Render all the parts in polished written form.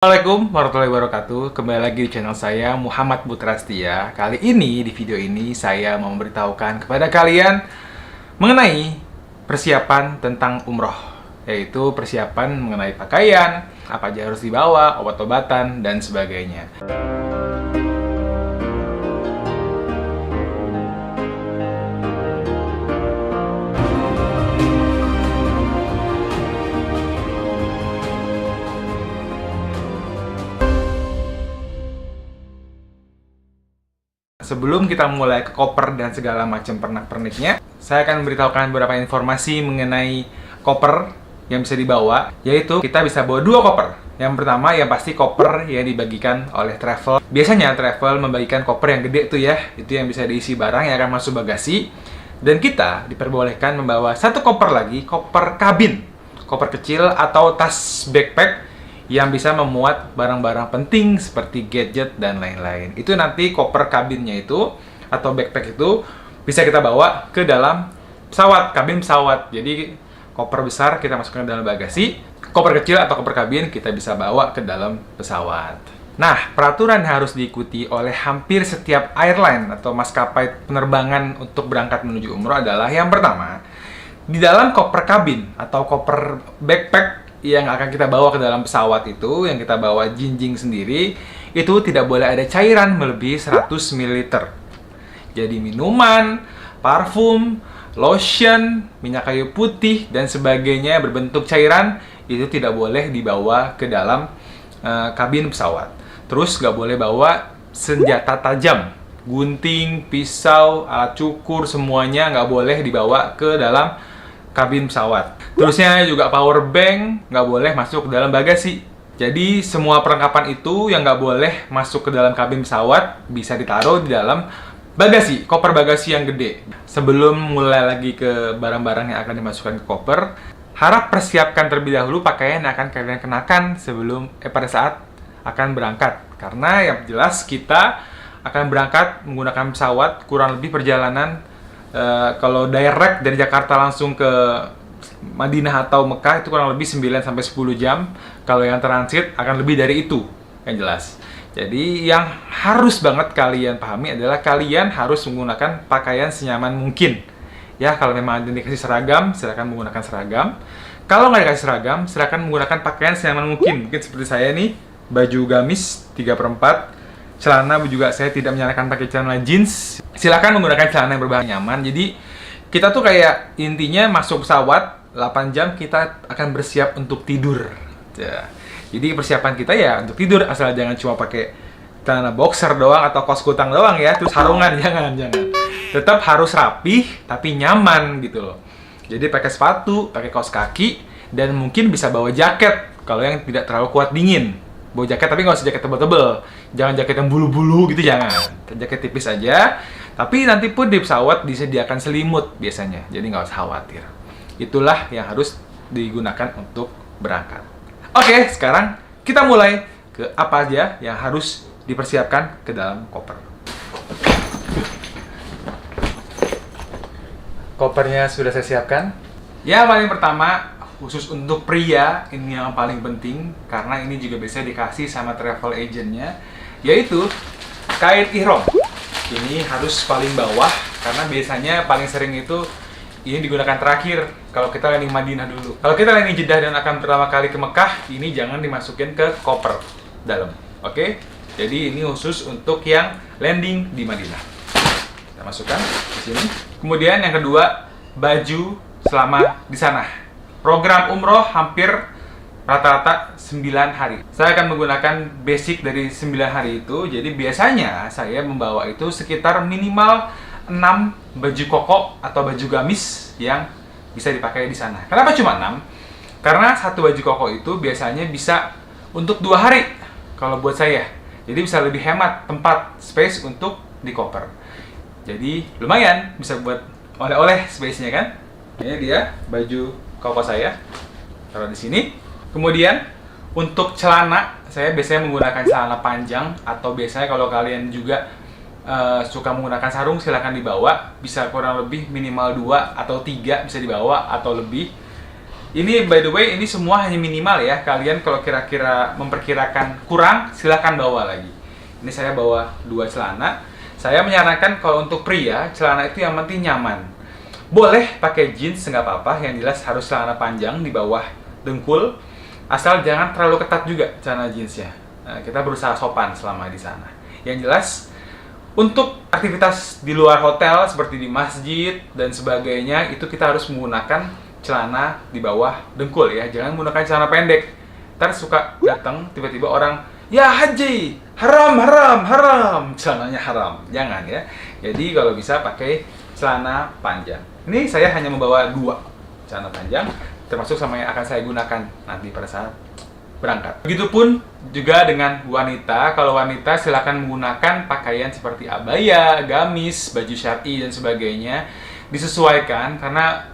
Assalamualaikum warahmatullahi wabarakatuh. Kembali lagi di channel saya Muhammad Putrastia. Kali ini di video ini saya mau memberitahukan kepada kalian mengenai persiapan tentang umroh, yaitu persiapan mengenai pakaian, apa aja harus dibawa, obat-obatan dan sebagainya. Sebelum kita mulai ke koper dan segala macam pernak-perniknya, saya akan memberitahukan beberapa informasi mengenai koper yang bisa dibawa, yaitu kita bisa bawa dua koper. Yang pertama, yang pasti koper yang dibagikan oleh travel. Biasanya travel membagikan koper yang gede tuh ya, itu yang bisa diisi barang yang akan masuk bagasi. Dan kita diperbolehkan membawa satu koper lagi, koper kabin, koper kecil atau tas backpack yang bisa memuat barang-barang penting seperti gadget dan lain-lain. Itu nanti koper kabinnya itu atau backpack itu bisa kita bawa ke dalam pesawat, kabin pesawat. Jadi koper besar kita masukkan ke dalam bagasi, koper kecil atau koper kabin kita bisa bawa ke dalam pesawat. Nah, peraturan yang harus diikuti oleh hampir setiap airline atau maskapai penerbangan untuk berangkat menuju umroh adalah yang pertama, di dalam koper kabin atau koper backpack yang akan kita bawa ke dalam pesawat itu, yang kita bawa jinjing sendiri, itu tidak boleh ada cairan melebihi 100 ml. Jadi minuman, parfum, lotion, minyak kayu putih, dan sebagainya berbentuk cairan, itu tidak boleh dibawa ke dalam kabin pesawat. Terus nggak boleh bawa senjata tajam, gunting, pisau, alat cukur, semuanya nggak boleh dibawa ke dalam kabin pesawat. Terusnya juga power bank nggak boleh masuk ke dalam bagasi. Jadi semua perlengkapan itu yang nggak boleh masuk ke dalam kabin pesawat bisa ditaruh di dalam bagasi, koper bagasi yang gede. Sebelum mulai lagi ke barang-barang yang akan dimasukkan ke koper, harap persiapkan terlebih dahulu pakaian yang akan kalian kenakan pada saat akan berangkat. Karena yang jelas kita akan berangkat menggunakan pesawat kurang lebih perjalanan kalau direct dari Jakarta langsung ke Madinah atau Mekah itu kurang lebih 9-10 jam. Kalau yang transit akan lebih dari itu, yang jelas. Jadi yang harus banget kalian pahami adalah kalian harus menggunakan pakaian senyaman mungkin. Ya, kalau memang ada dikasih seragam, silakan menggunakan seragam. Kalau nggak dikasih seragam, silakan menggunakan pakaian senyaman mungkin. Mungkin seperti saya nih, baju gamis 3/4. Celana juga saya tidak menyarankan pakai celana jeans. Silakan menggunakan celana yang berbahan nyaman. Jadi kita tuh kayak intinya masuk pesawat 8 jam kita akan bersiap untuk tidur. Ya. Jadi persiapan kita ya untuk tidur, asal jangan cuma pakai celana boxer doang atau kaos kutang doang ya, terus sarungan jangan. Tetap harus rapih tapi nyaman gitu loh. Jadi pakai sepatu, pakai kaos kaki, dan mungkin bisa bawa jaket kalau yang tidak terlalu kuat dingin. Bawa jaket tapi nggak usah jaket tebal-tebal, jangan jaket yang bulu-bulu gitu, jangan. Jaket tipis aja. Tapi nanti pun di pesawat disediakan selimut biasanya, jadi nggak usah khawatir. Itulah yang harus digunakan untuk berangkat. Oke, sekarang kita mulai ke apa aja yang harus dipersiapkan ke dalam koper. Kopernya sudah saya siapkan. Ya, paling pertama, khusus untuk pria, ini yang paling penting karena ini juga bisa dikasih sama travel agentnya, yaitu kain ihram. Ini harus paling bawah karena biasanya paling sering itu ini digunakan terakhir kalau kita landing Madinah dulu. Kalau kita landing Jeddah dan akan pertama kali ke Mekah, ini jangan dimasukin ke koper dalam. Oke? Jadi ini khusus untuk yang landing di Madinah. Kita masukkan di sini. Kemudian yang kedua, baju selama di sana. Program umroh hampir rata-rata 9 hari. Saya akan menggunakan basic dari 9 hari itu. Jadi biasanya saya membawa itu sekitar minimal 6 baju koko atau baju gamis yang bisa dipakai di sana. Kenapa cuma 6? Karena satu baju koko itu biasanya bisa untuk 2 hari kalau buat saya. Jadi bisa lebih hemat tempat, space untuk di koper. Jadi lumayan bisa buat oleh-oleh space-nya kan. Ini dia baju koko saya, taruh di sini. Kemudian untuk celana, saya biasanya menggunakan celana panjang, atau biasanya kalau kalian juga suka menggunakan sarung, silahkan dibawa. Bisa kurang lebih minimal 2 atau 3 bisa dibawa atau lebih. Ini by the way, ini semua hanya minimal ya. Kalian kalau kira-kira memperkirakan kurang, silahkan bawa lagi. Ini saya bawa 2 celana. Saya menyarankan kalau untuk pria, celana itu yang penting nyaman. Boleh pakai jeans, nggak apa-apa. Yang jelas harus celana panjang di bawah dengkul. Asal jangan terlalu ketat juga celana jeansnya. Nah, kita berusaha sopan selama di sana. Yang jelas, untuk aktivitas di luar hotel seperti di masjid dan sebagainya, itu kita harus menggunakan celana di bawah dengkul ya, jangan menggunakan celana pendek. Ntar suka datang tiba-tiba orang, ya haji, haram, haram, haram, celananya haram. Jangan ya. Jadi kalau bisa pakai celana panjang. Ini saya hanya membawa 2 celana panjang, termasuk sama yang akan saya gunakan nanti pada saat berangkat. Begitupun juga dengan wanita. Kalau wanita silakan menggunakan pakaian seperti abaya, gamis, baju syar'i dan sebagainya. Disesuaikan karena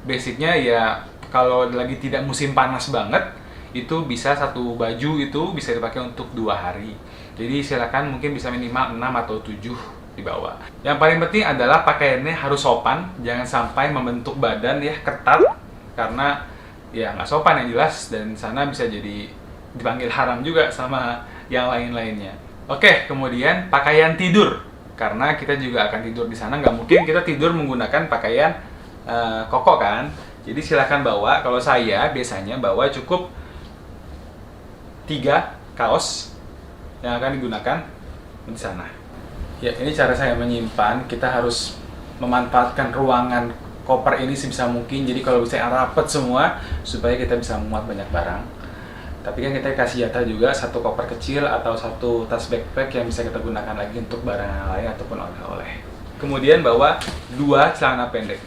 basicnya ya kalau lagi tidak musim panas banget, itu bisa satu baju itu bisa dipakai untuk 2 hari. Jadi silakan mungkin bisa minimal 6 atau 7 dibawa. Yang paling penting adalah pakaiannya harus sopan, jangan sampai membentuk badan ya, ketat, karena ya nggak sopan yang jelas, dan sana bisa jadi dipanggil haram juga sama yang lain-lainnya. Oke, kemudian pakaian tidur, karena kita juga akan tidur di sana, nggak mungkin kita tidur menggunakan pakaian koko kan. Jadi silakan bawa. Kalau saya biasanya bawa cukup 3 kaos yang akan digunakan di sana. Ya, ini cara saya menyimpan. Kita harus memanfaatkan ruangan koper ini sebisa mungkin. Jadi kalau bisa rapat semua supaya kita bisa memuat banyak barang. Tapi kan kita kasih jatah juga 1 koper kecil atau 1 tas backpack yang bisa kita gunakan lagi untuk barang yang lain ataupun oleh-oleh. Kemudian bawa 2 celana pendek.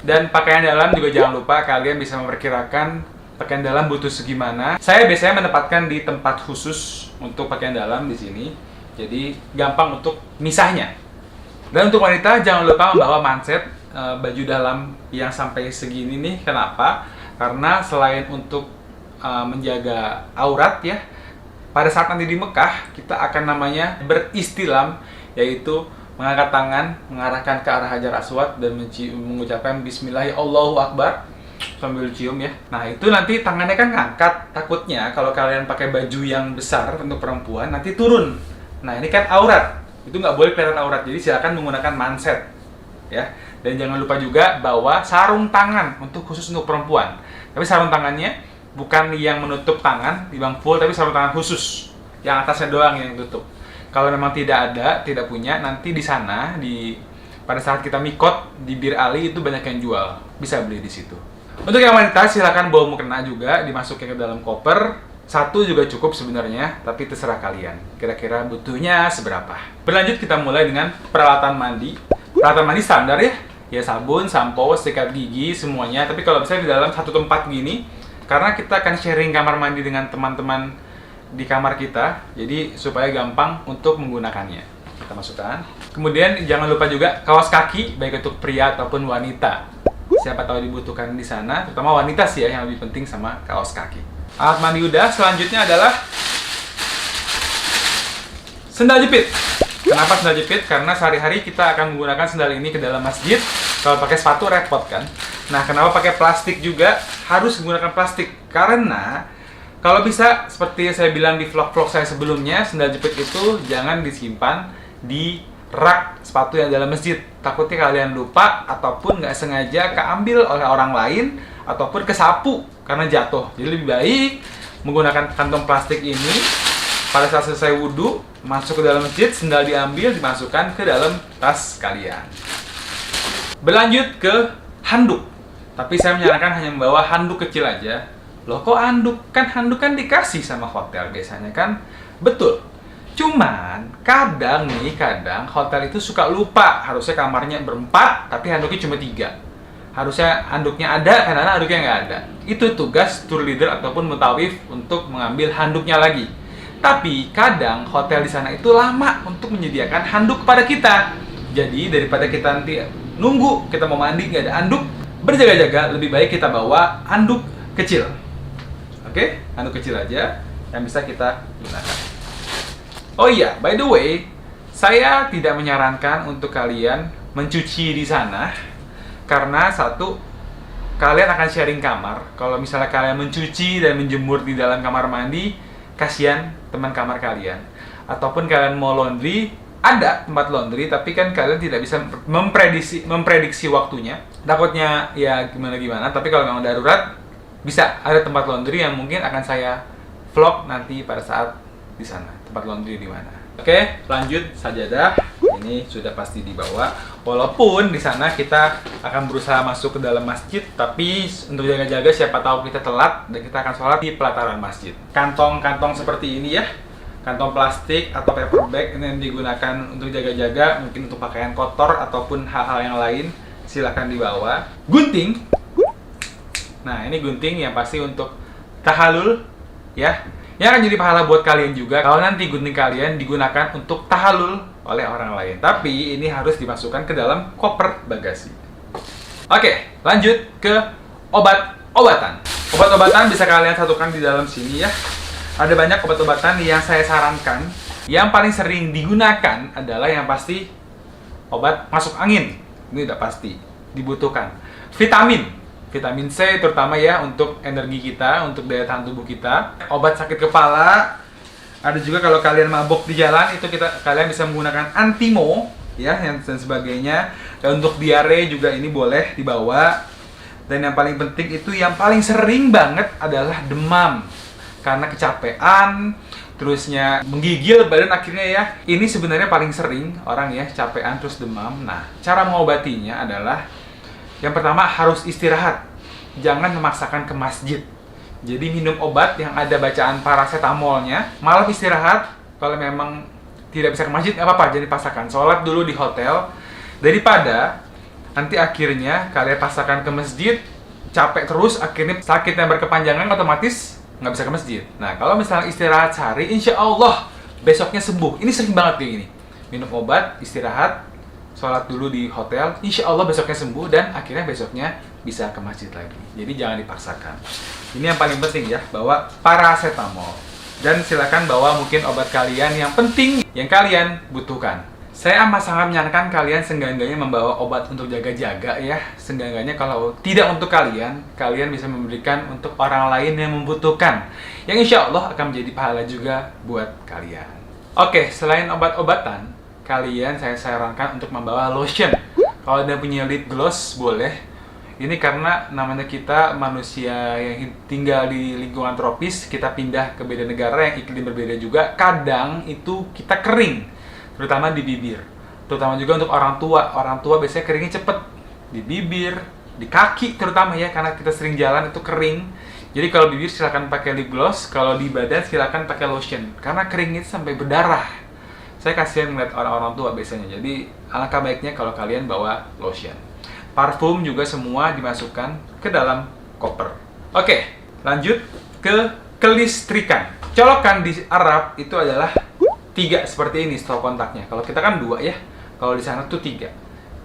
Dan pakaian dalam juga jangan lupa kalian bisa memperkirakan pakaian dalam butuh segimana. Saya biasanya menempatkan di tempat khusus untuk pakaian dalam di sini. Jadi gampang untuk misahnya. Dan untuk wanita jangan lupa membawa manset baju dalam yang sampai segini nih. Kenapa? Karena selain untuk menjaga aurat ya, pada saat nanti di Mekah kita akan namanya beristilam, yaitu mengangkat tangan, mengarahkan ke arah Hajar Aswad dan mengucapkan Bismillah, Allahu Akbar sambil cium ya. Nah itu nanti tangannya kan ngangkat, takutnya kalau kalian pakai baju yang besar untuk perempuan nanti turun. Nah ini kan aurat, itu nggak boleh kelihatan aurat, jadi silakan menggunakan manset ya. Dan jangan lupa juga bawa sarung tangan untuk khusus untuk perempuan. Tapi sarung tangannya bukan yang menutup tangan di bang full, tapi sarung tangan khusus yang atasnya doang yang tutup. Kalau memang tidak ada, tidak punya, nanti di sana pada saat kita mikot di Bir Ali itu banyak yang jual, bisa beli di situ. Untuk yang wanita silakan bawa mukena juga, dimasukin ke dalam koper. 1 juga cukup sebenarnya, tapi terserah kalian. Kira-kira butuhnya seberapa. Berlanjut kita mulai dengan peralatan mandi. Peralatan mandi standar ya, ya sabun, sampo, sikat gigi semuanya. Tapi kalau misalnya di dalam satu tempat gini, karena kita akan sharing kamar mandi dengan teman-teman di kamar kita, jadi supaya gampang untuk menggunakannya. Kita masukkan. Kemudian jangan lupa juga kaos kaki, baik untuk pria ataupun wanita. Siapa tahu dibutuhkan di sana, terutama wanita sih ya yang lebih penting sama kaos kaki. Alat mandi udah, selanjutnya adalah sendal jepit. Kenapa sendal jepit? Karena sehari-hari kita akan menggunakan sendal ini ke dalam masjid. Kalau pakai sepatu repot kan. Nah, kenapa pakai plastik juga? Harus menggunakan plastik karena kalau bisa, seperti yang saya bilang di vlog-vlog saya sebelumnya, sendal jepit itu jangan disimpan di rak sepatu yang dalam masjid. Takutnya kalian lupa, ataupun nggak sengaja keambil oleh orang lain, ataupun kesapu karena jatuh. Jadi lebih baik menggunakan kantong plastik ini, pada saat selesai wudhu, masuk ke dalam masjid, sendal diambil, dimasukkan ke dalam tas kalian. Berlanjut ke handuk. Tapi saya menyarankan hanya membawa handuk kecil aja. Loh kok handuk? Kan handuk kan dikasih sama hotel biasanya kan? Betul. Cuman kadang hotel itu suka lupa. Harusnya kamarnya berempat, tapi handuknya cuma 3. Harusnya handuknya ada, karena handuknya nggak ada. Itu tugas tour leader ataupun mutawif untuk mengambil handuknya lagi. Tapi kadang hotel di sana itu lama untuk menyediakan handuk kepada kita. Jadi daripada kita nanti nunggu kita mau mandi nggak ada handuk, berjaga-jaga lebih baik kita bawa handuk kecil. Oke, handuk kecil aja yang bisa kita gunakan. Oh iya, by the way, saya tidak menyarankan untuk kalian mencuci di sana karena satu, kalian akan sharing kamar. Kalau misalnya kalian mencuci dan menjemur di dalam kamar mandi, kasihan teman kamar kalian. Ataupun kalian mau laundry, ada tempat laundry, tapi kan kalian tidak bisa memprediksi waktunya. Takutnya ya gimana-gimana, tapi kalau memang darurat, bisa ada tempat laundry yang mungkin akan saya vlog nanti pada saat di sana. Tempat laundry di mana. Oke, lanjut sajadah. Ini sudah pasti dibawa. Walaupun di sana kita akan berusaha masuk ke dalam masjid, tapi untuk jaga-jaga siapa tahu kita telat dan kita akan sholat di pelataran masjid. Kantong-kantong seperti ini ya, kantong plastik atau paper bag ini yang digunakan untuk jaga-jaga, mungkin untuk pakaian kotor ataupun hal-hal yang lain, silakan dibawa. Gunting. Nah, ini gunting yang pasti untuk tahalul ya. Yang akan jadi pahala buat kalian juga kalau nanti gunting kalian digunakan untuk tahalul oleh orang lain. Tapi ini harus dimasukkan ke dalam koper bagasi. Oke, lanjut ke obat-obatan. Obat-obatan bisa kalian satukan di dalam sini ya. Ada banyak obat-obatan yang saya sarankan. Yang paling sering digunakan adalah yang pasti obat masuk angin. Ini udah pasti dibutuhkan. Vitamin C terutama ya untuk energi kita, untuk daya tahan tubuh kita. Obat sakit kepala. Ada juga kalau kalian mabok di jalan itu kalian bisa menggunakan Antimo ya dan sebagainya. Dan untuk diare juga ini boleh dibawa. Dan yang paling penting itu yang paling sering banget adalah demam. Karena kecapean, terusnya menggigil badan akhirnya ya. Ini sebenarnya paling sering orang ya capean terus demam. Nah, cara mengobatinya adalah yang pertama harus istirahat. Jangan memaksakan ke masjid. Jadi minum obat yang ada bacaan paracetamolnya, malam istirahat. Kalau memang tidak bisa ke masjid, nggak apa-apa, jadi paksakan. Sholat dulu di hotel, daripada nanti akhirnya kalian paksakan ke masjid, capek terus, akhirnya sakit yang berkepanjangan, otomatis nggak bisa ke masjid. Nah, kalau misalnya istirahat sehari, insya Allah besoknya sembuh. Ini sering banget kayak gini. Minum obat, istirahat, sholat dulu di hotel, insya Allah besoknya sembuh dan akhirnya besoknya bisa ke masjid lagi. Jadi jangan dipaksakan. Ini yang paling penting ya, bawa paracetamol. Dan silakan bawa mungkin obat kalian yang penting yang kalian butuhkan. Saya amat sangat menyarankan kalian seenggaknya membawa obat untuk jaga-jaga ya. Seenggaknya kalau tidak untuk kalian, kalian bisa memberikan untuk orang lain yang membutuhkan. Yang insya Allah akan menjadi pahala juga buat kalian. Oke, selain obat-obatan, kalian saya sarankan untuk membawa lotion. Kalau ada punya lip gloss boleh. Ini karena namanya kita manusia yang tinggal di lingkungan tropis, kita pindah ke beda negara yang iklim berbeda juga, kadang itu kita kering, terutama di bibir. Terutama juga untuk orang tua. Orang tua biasanya keringnya cepet di bibir, di kaki terutama ya, karena kita sering jalan itu kering. Jadi kalau bibir silakan pakai lip gloss, kalau di badan silakan pakai lotion. Karena keringnya itu sampai berdarah. Saya kasihan ngeliat orang-orang tua biasanya. Jadi alangkah baiknya kalau kalian bawa lotion. Parfum juga semua dimasukkan ke dalam koper. Oke, lanjut ke kelistrikan. Colokan di Arab itu adalah 3 seperti ini stop kontaknya. Kalau kita kan 2 ya. Kalau di sana tuh 3.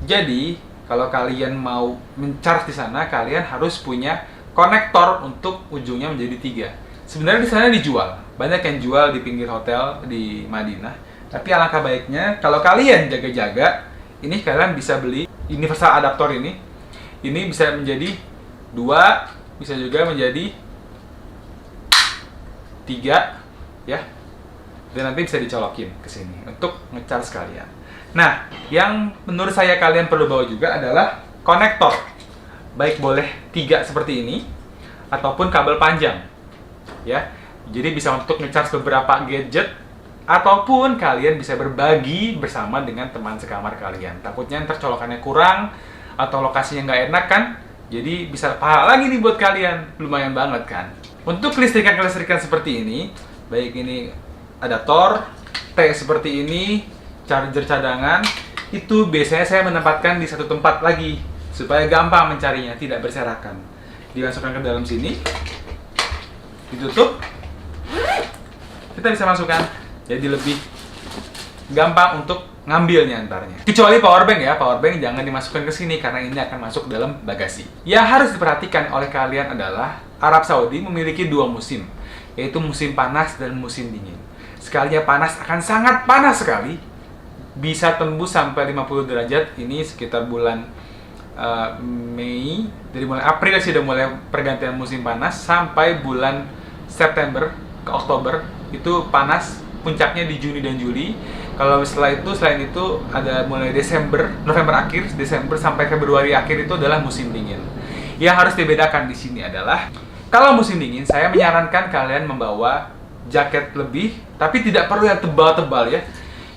Jadi kalau kalian mau mencharge di sana, kalian harus punya konektor untuk ujungnya menjadi 3. Sebenarnya di sana dijual. Banyak yang jual di pinggir hotel di Madinah. Tapi alangkah baiknya kalau kalian jaga-jaga, ini kalian bisa beli universal adaptor ini. Ini bisa menjadi 2, bisa juga menjadi 3 ya. Dan nanti bisa dicolokin ke sini untuk nge-charge kalian. Nah, yang menurut saya kalian perlu bawa juga adalah konektor. Baik boleh 3 seperti ini ataupun kabel panjang. Ya. Jadi bisa untuk nge-charge beberapa gadget ataupun kalian bisa berbagi bersama dengan teman sekamar kalian. Takutnya ntar colokannya kurang atau lokasinya nggak enak kan, jadi bisa pahala lagi nih buat kalian. Lumayan banget kan. Untuk kelistrikan-kelistrikan seperti ini, baik ini adaptor, T seperti ini, charger cadangan, itu biasanya saya menempatkan di satu tempat lagi supaya gampang mencarinya, tidak berserakan. Dimasukkan ke dalam sini, ditutup, kita bisa masukkan. Jadi lebih gampang untuk ngambilnya antarnya. Kecuali powerbank ya, powerbank jangan dimasukkan ke sini karena ini akan masuk dalam bagasi. Yang harus diperhatikan oleh kalian adalah Arab Saudi memiliki 2 musim, yaitu musim panas dan musim dingin. Sekalinya panas akan sangat panas sekali, bisa tembus sampai 50 derajat. Ini sekitar bulan Mei, dari mulai April sudah mulai pergantian musim panas sampai bulan September ke Oktober itu panas, puncaknya di Juni dan Juli. Kalau selain itu ada mulai November akhir, Desember sampai Februari akhir itu adalah musim dingin. Yang harus dibedakan di sini adalah kalau musim dingin saya menyarankan kalian membawa jaket lebih, tapi tidak perlu yang tebal-tebal ya.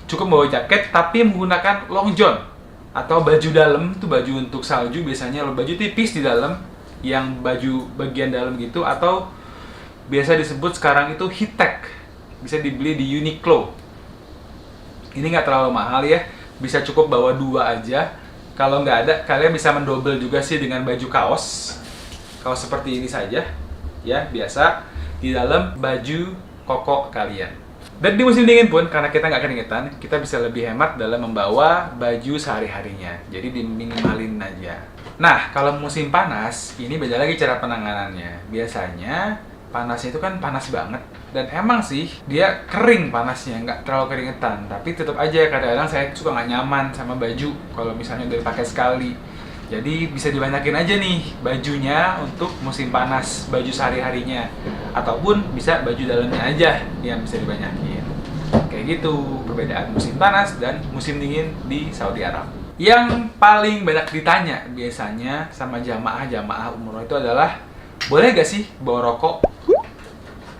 Cukup bawa jaket tapi menggunakan long john atau baju dalam, itu baju untuk salju biasanya, baju tipis di dalam yang baju bagian dalam gitu, atau biasa disebut sekarang itu heat tech, bisa dibeli di Uniqlo. Ini nggak terlalu mahal ya, bisa cukup bawa 2 aja. Kalau nggak ada, kalian bisa mendobel juga sih dengan baju kaos seperti ini saja ya, biasa di dalam baju koko kalian. Dan di musim dingin pun, karena kita nggak keringetan, kita bisa lebih hemat dalam membawa baju sehari-harinya. Jadi diminimalin aja. Nah, kalau musim panas, ini beda lagi cara penanganannya. Biasanya, panasnya itu kan panas banget. Dan emang sih, dia kering panasnya, nggak terlalu keringetan. Tapi tetap aja, kadang-kadang saya suka nggak nyaman sama baju kalau misalnya udah dipakai sekali. Jadi bisa dibanyakin aja nih bajunya untuk musim panas, baju sehari-harinya. Ataupun bisa baju dalamnya aja yang bisa dibanyakin. Kayak gitu perbedaan musim panas dan musim dingin di Saudi Arab. Yang paling banyak ditanya biasanya sama jamaah umroh itu adalah, boleh gak sih bawa rokok?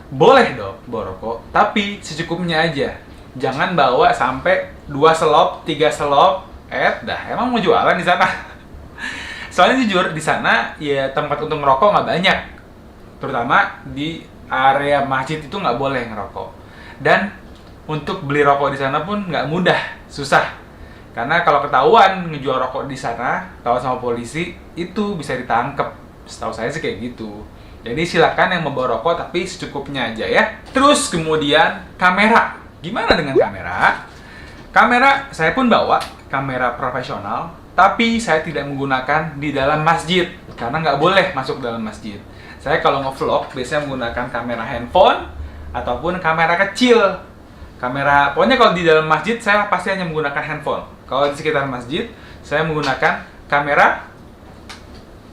Boleh dong bawa rokok, tapi secukupnya aja. Jangan bawa sampai 2 selop, 3 selop. Dah, emang mau jualan di sana? Soalnya jujur di sana ya tempat untuk ngerokok nggak banyak, terutama di area masjid itu nggak boleh ngerokok. Dan untuk beli rokok di sana pun nggak mudah, susah. Karena kalau ketahuan ngejual rokok di sana, kalau sama polisi itu bisa ditangkap. Setahu saya sih kayak gitu. Jadi silakan yang membawa rokok tapi secukupnya aja ya. Terus kemudian kamera. Gimana dengan kamera? Kamera saya pun bawa kamera profesional. Tapi saya tidak menggunakan di dalam masjid, karena nggak boleh masuk dalam masjid. Saya kalau nge-vlog biasanya menggunakan kamera handphone ataupun kamera kecil. Pokoknya kalau di dalam masjid saya pasti hanya menggunakan handphone. Kalau di sekitar masjid, saya menggunakan kamera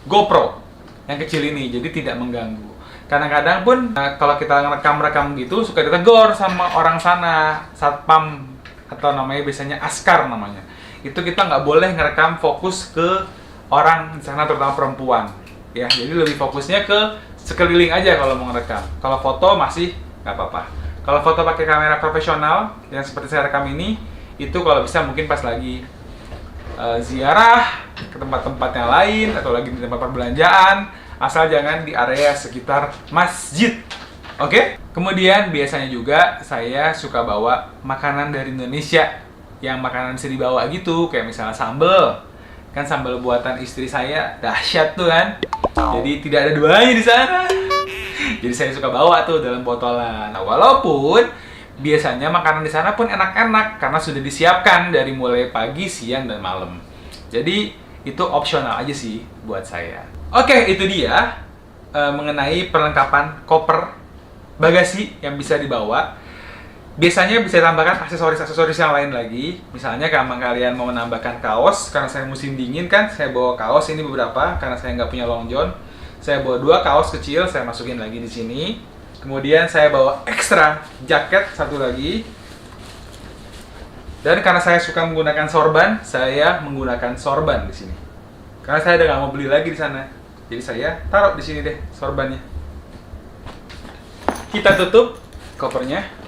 GoPro yang kecil ini, jadi tidak mengganggu. Kadang-kadang pun kalau kita ngerekam gitu suka ditegur sama orang sana, satpam atau namanya biasanya askar namanya. Itu kita nggak boleh ngerekam fokus ke orang di sana, terutama perempuan ya. Jadi lebih fokusnya ke sekeliling aja kalau mau ngerekam. Kalau foto masih nggak apa-apa. Kalau foto pakai kamera profesional yang seperti saya rekam ini, itu kalau bisa mungkin pas lagi ziarah ke tempat-tempat yang lain atau lagi di tempat perbelanjaan, asal jangan di area sekitar masjid. Oke? Kemudian biasanya juga saya suka bawa makanan dari Indonesia, yang makanan bisa dibawa gitu, kayak misalnya sambal. Kan sambal buatan istri saya dahsyat tuh kan. Jadi tidak ada duanya di sana. Jadi saya suka bawa tuh dalam botolan. Nah, walaupun biasanya makanan di sana pun enak-enak karena sudah disiapkan dari mulai pagi, siang, dan malam. Jadi itu opsional aja sih buat saya. Oke, itu dia mengenai perlengkapan koper bagasi yang bisa dibawa. Biasanya bisa tambahkan aksesoris-aksesoris yang lain lagi. Misalnya kalau kalian mau menambahkan kaos, karena saya musim dingin kan, saya bawa kaos ini beberapa karena saya nggak punya long john. Saya bawa 2 kaos kecil, saya masukin lagi di sini. Kemudian saya bawa ekstra jaket 1 lagi. Dan karena saya suka menggunakan sorban, saya menggunakan sorban di sini. Karena saya udah nggak mau beli lagi di sana, jadi saya taruh di sini deh sorbannya. Kita tutup kopernya.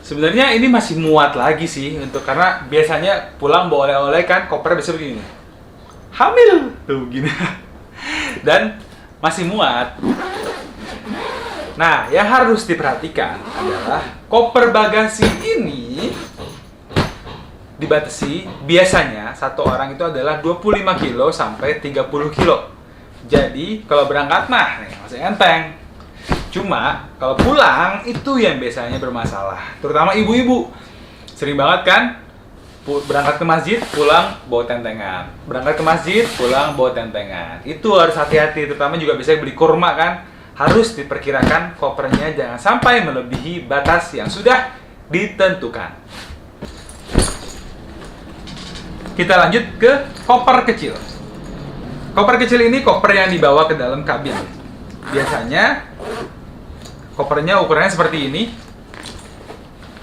Sebenarnya ini masih muat lagi sih, karena biasanya pulang bawa oleh-oleh kan, koper biasa begini. Hamil tuh gini. Dan masih muat. Nah, yang harus diperhatikan adalah koper bagasi ini dibatasi biasanya satu orang itu adalah 25 kilo sampai 30 kilo. Jadi kalau berangkat nih masih enteng. Cuma kalau pulang itu yang biasanya bermasalah, terutama ibu-ibu. Sering banget kan berangkat ke masjid, pulang bawa tentengan. Berangkat ke masjid, pulang bawa tentengan. Itu harus hati-hati, terutama juga bisa beli kurma kan. Harus diperkirakan kopernya jangan sampai melebihi batas yang sudah ditentukan. Kita lanjut ke koper kecil. Koper kecil ini koper yang dibawa ke dalam kabin. Biasanya kopernya ukurannya seperti ini.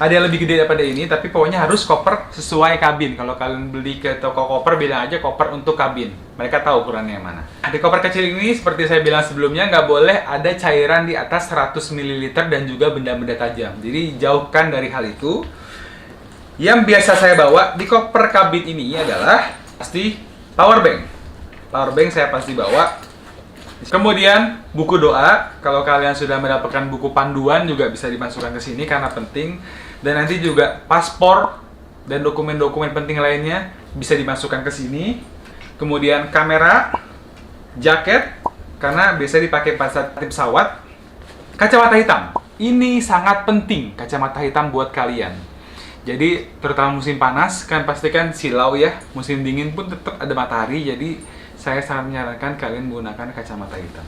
Ada yang lebih gede daripada ini, tapi pokoknya harus koper sesuai kabin. Kalau kalian beli ke toko koper, bilang aja koper untuk kabin. Mereka tahu ukurannya yang mana. Di koper kecil ini, seperti saya bilang sebelumnya, nggak boleh ada cairan di atas 100 ml dan juga benda-benda tajam. Jadi jauhkan dari hal itu. Yang biasa saya bawa di koper kabin ini adalah pasti power bank. Power bank saya pasti bawa. Kemudian buku doa, kalau kalian sudah mendapatkan buku panduan juga bisa dimasukkan ke sini karena penting. Dan nanti juga paspor dan dokumen-dokumen penting lainnya bisa dimasukkan ke sini. Kemudian kamera, jaket, karena biasa dipakai pas saat di pesawat. Kacamata hitam, ini sangat penting kacamata hitam buat kalian. Jadi terutama musim panas kan pastikan silau ya, musim dingin pun tetap ada matahari, jadi saya sangat menyarankan kalian menggunakan kacamata hitam.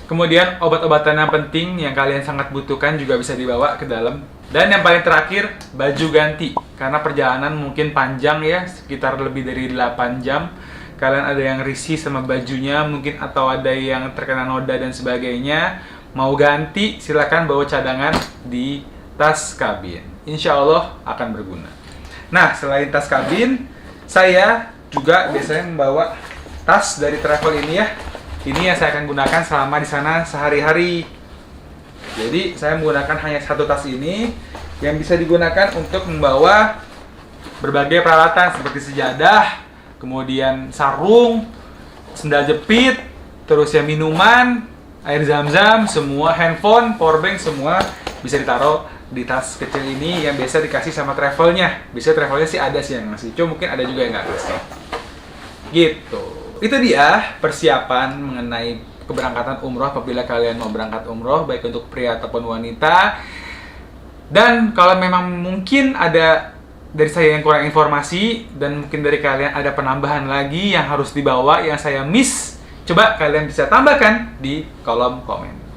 Kemudian obat-obatan yang penting yang kalian sangat butuhkan juga bisa dibawa ke dalam. Dan yang paling terakhir, baju ganti. Karena perjalanan mungkin panjang ya, sekitar lebih dari 8 jam. Kalian ada yang risih sama bajunya mungkin, atau ada yang terkena noda dan sebagainya. Mau ganti, silakan bawa cadangan di tas kabin. Insya Allah akan berguna. Nah, selain tas kabin, saya juga biasanya membawa tas dari travel ini ya. Ini yang saya akan gunakan selama di sana sehari-hari. Jadi saya menggunakan hanya satu tas ini yang bisa digunakan untuk membawa berbagai peralatan seperti sejadah, kemudian sarung, sendal jepit, terus ya minuman, air zam-zam, semua handphone, powerbank semua bisa ditaruh di tas kecil ini yang biasa dikasih sama travelnya. Biasanya travelnya sih ada sih yang ngasih, cuma mungkin ada juga yang nggak kasih. Gitu. Itu dia persiapan mengenai keberangkatan umroh apabila kalian mau berangkat umroh, baik untuk pria ataupun wanita. Dan kalau memang mungkin ada dari saya yang kurang informasi dan mungkin dari kalian ada penambahan lagi yang harus dibawa yang saya miss, coba kalian bisa tambahkan di kolom komen.